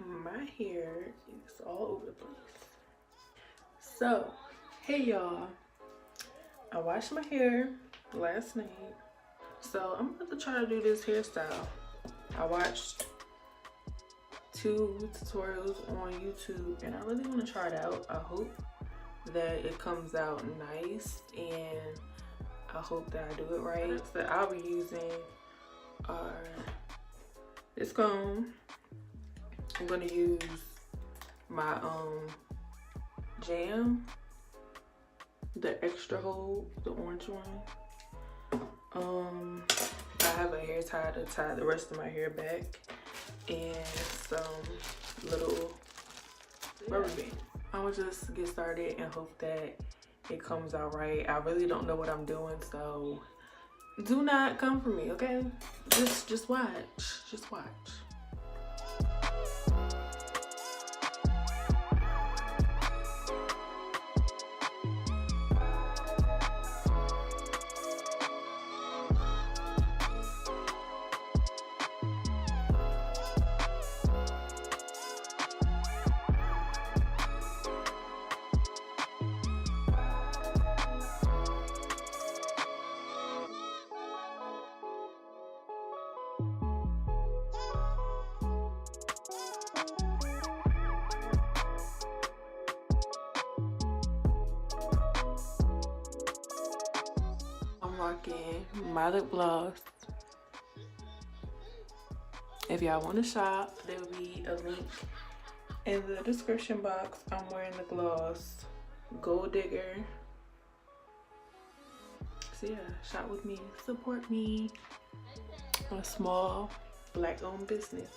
My hair is all over the place. So, hey y'all. I washed my hair last night. So I'm about to try to do this hairstyle. I watched 2 tutorials on YouTube and I really want to try it out. I hope that it comes out nice and I hope that I do it right. So that I'll be using are this comb. I'm gonna use my jam, the extra hold, the orange one. I have a hair tie to tie the rest of my hair back and some little rubber bands. I'm gonna just get started and hope that it comes out right. I really don't know what I'm doing, so do not come for me, okay? Just watch, just watch. Rocking my lip gloss. If y'all want to shop, there will be a link in the description box. I'm wearing the gloss Gold Digger. So yeah, shop with me, support me. I'm a small black owned business.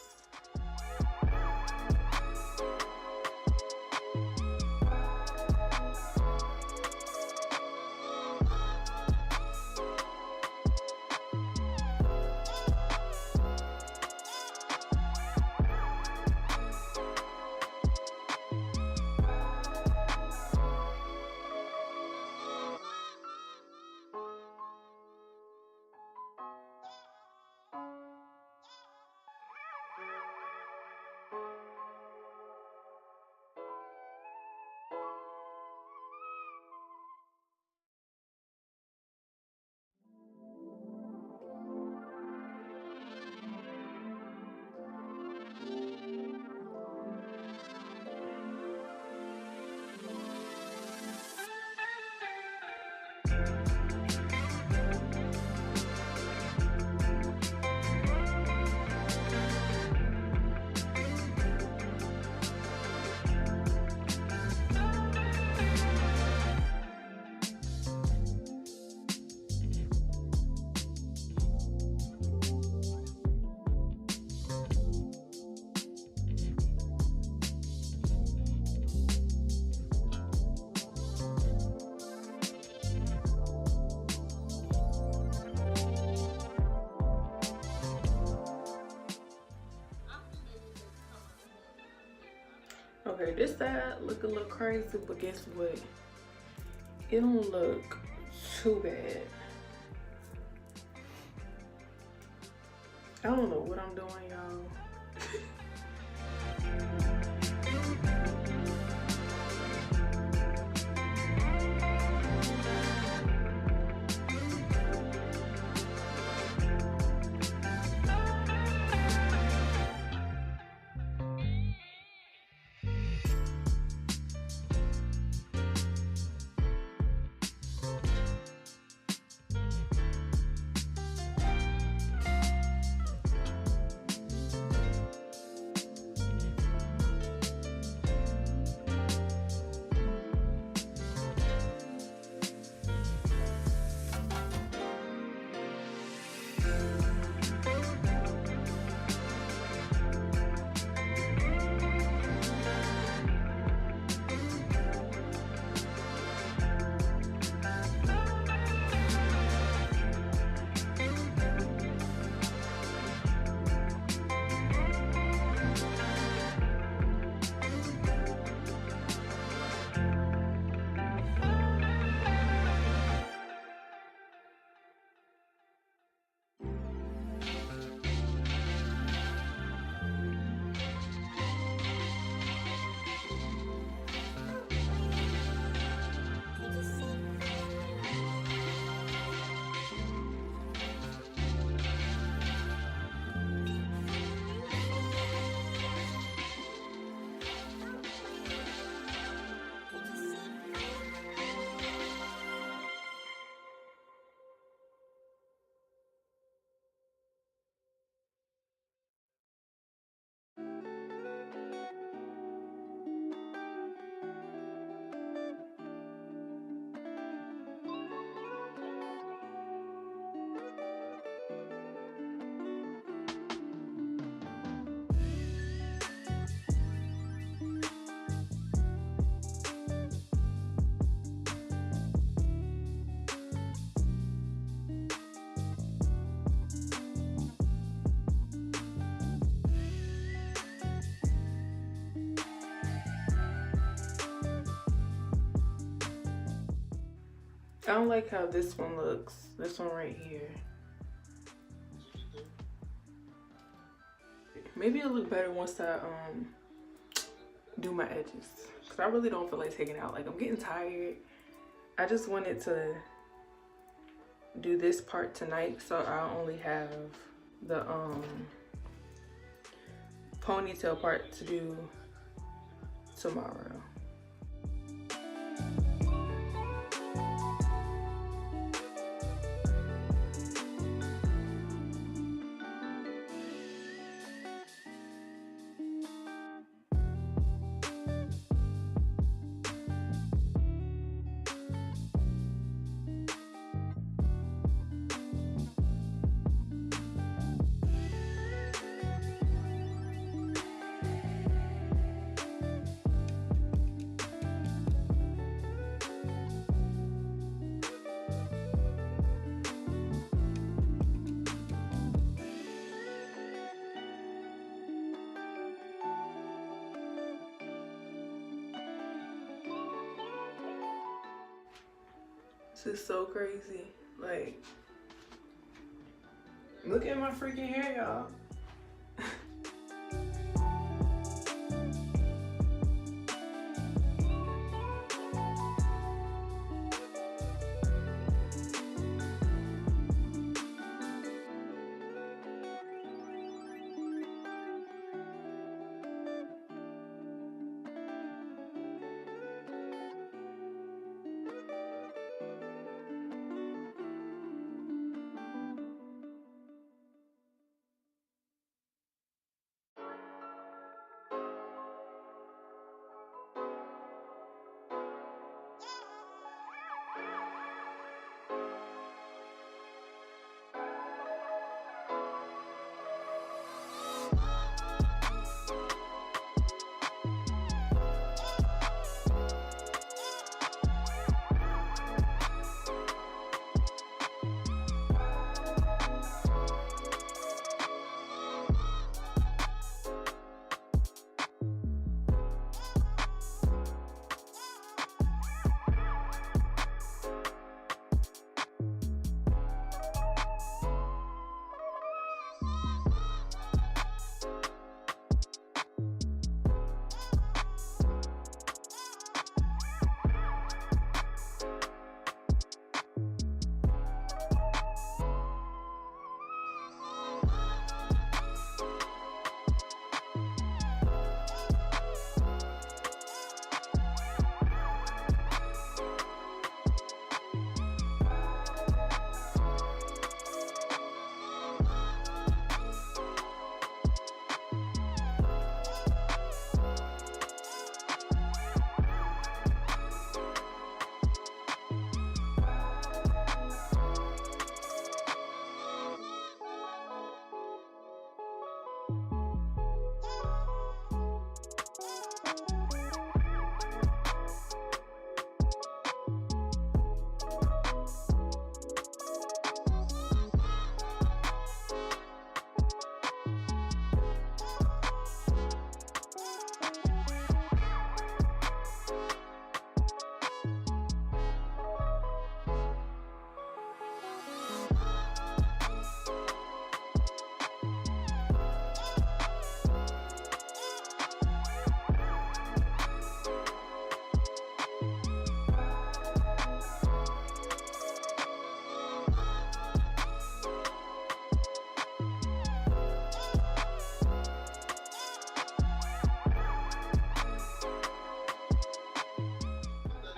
Okay, this side look a little crazy, but guess what? It don't look too bad. I don't know what I'm doing, y'all. I don't like how this one looks. This one right here. Maybe it'll look better once I do my edges. Cause I really don't feel like taking it out. Like, I'm getting tired. I just wanted to do this part tonight, so I only have the ponytail part to do tomorrow. This is so crazy. Like, look at my freaking hair, y'all.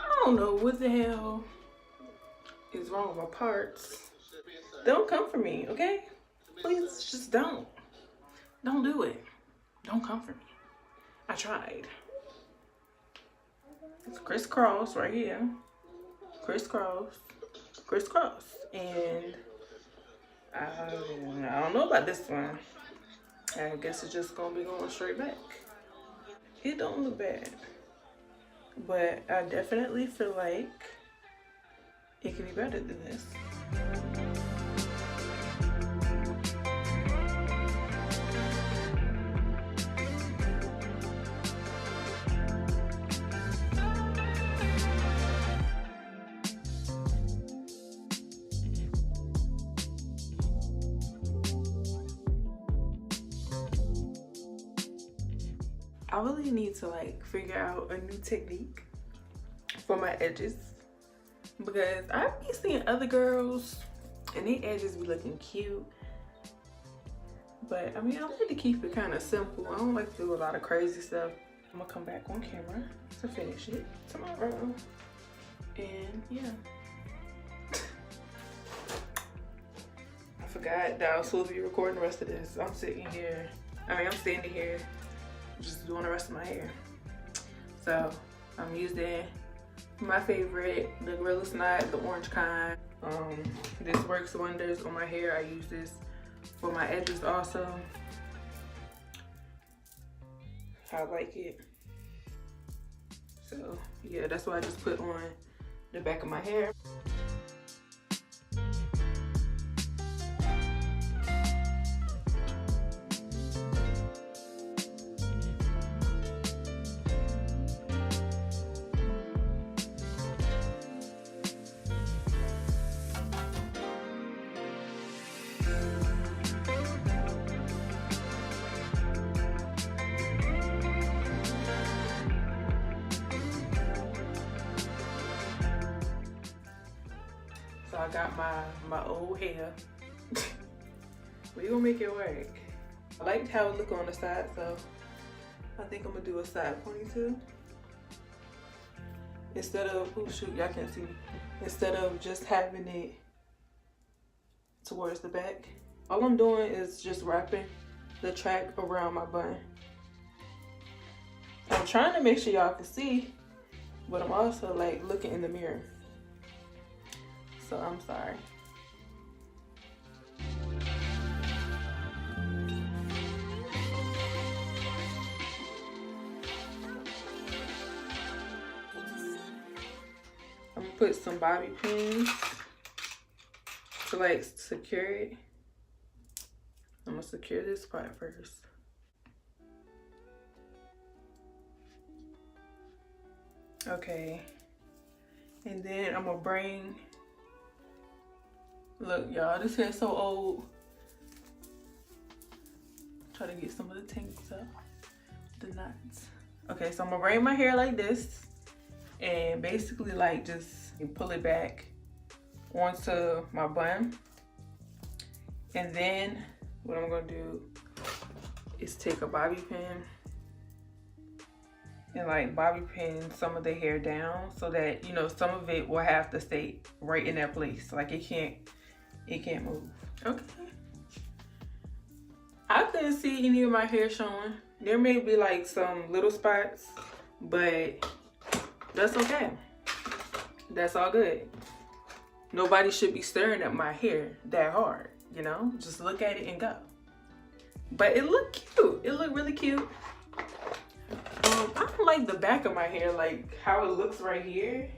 I don't know what the hell is wrong with my parts. Don't come for me, okay? Please, just don't. Don't do it. Don't come for me. I tried. It's crisscross right here. Crisscross. Crisscross. And I don't know about this one. I guess it's just gonna be going straight back. It don't look bad. But I definitely feel like it could be better than this. I really need to like figure out a new technique for my edges, because I be seeing other girls and their edges be looking cute. But I mean, I like to keep it kind of simple. I don't like to do a lot of crazy stuff. I'm gonna come back on camera to finish it tomorrow. And yeah. I forgot that I was supposed to be recording the rest of this. I'm standing here just doing the rest of my hair. So I'm using my favorite, the Gorilla Snot, the orange kind. This works wonders on my hair. I use this for my edges also. I like it. So yeah, that's what I just put on the back of my hair. So I got my old hair. We gonna make it work. I liked how it looked on the side, so I think I'm gonna do a side ponytail. Instead of, oh shoot, y'all can't see me. Instead of just having it towards the back. All I'm doing is just wrapping the track around my bun. I'm trying to make sure y'all can see, but I'm also like looking in the mirror. So I'm sorry. I'm gonna put some bobby pins to like secure it. I'm gonna secure this part first. Okay. And then I'm gonna bring, look y'all, this hair's so old. Try to get some of the tangles up, the knots. Okay, so I'm gonna braid my hair like this and basically like just pull it back onto my bun. And then what I'm gonna do is take a bobby pin and like bobby pin some of the hair down so that, you know, some of it will have to stay right in that place. Like it can't move. Okay. I couldn't see any of my hair showing. There may be like some little spots, but that's okay. That's all good. Nobody should be staring at my hair that hard, you know? Just look at it and go. But it looked cute. It looked really cute. I don't like the back of my hair, like how it looks right here.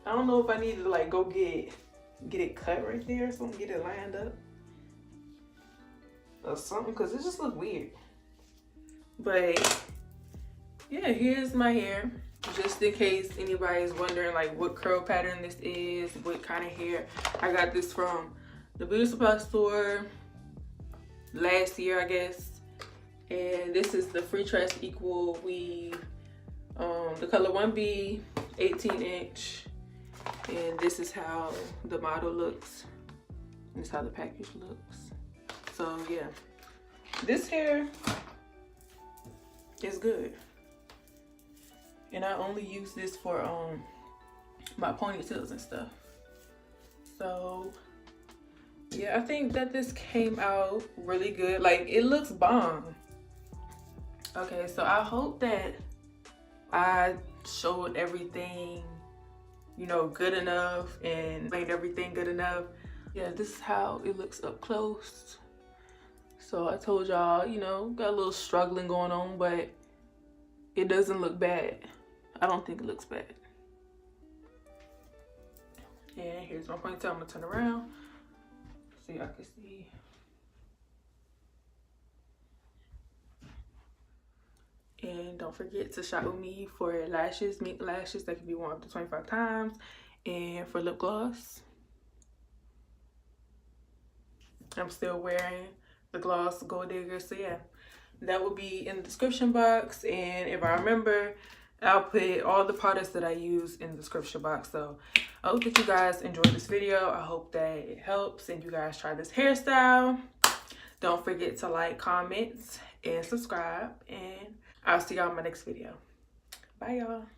I don't know if I need to like go get it cut right there or something, get it lined up or something, because it just look weird. But yeah, here's my hair, just in case anybody's wondering like what curl pattern this is, what kind of hair. I got this from the beauty supply store last year, I guess. And this is the Freetress Equal Weave, the color 1B, 18-inch. And this is how the model looks. This is how the package looks. So yeah, this hair is good. And I only use this for my ponytails and stuff. So yeah, I think that this came out really good. Like it looks bomb. Okay, so I hope that I showed everything, you know, good enough and made everything good enough. Yeah, this is how it looks up close. So I told y'all, you know, got a little struggling going on, but it doesn't look bad. I don't think it looks bad. And here's my ponytail. I'm gonna turn around so y'all can see. And don't forget to shop with me for lashes, mink lashes. That can be worn up to 25 times. And for lip gloss, I'm still wearing the gloss Gold Digger. So yeah, that will be in the description box, and if I remember, I'll put all the products that I use in the description box. So I hope that you guys enjoyed this video. I hope that it helps and you guys try this hairstyle. Don't forget to like, comment, and subscribe, and I'll see y'all in my next video. Bye, y'all.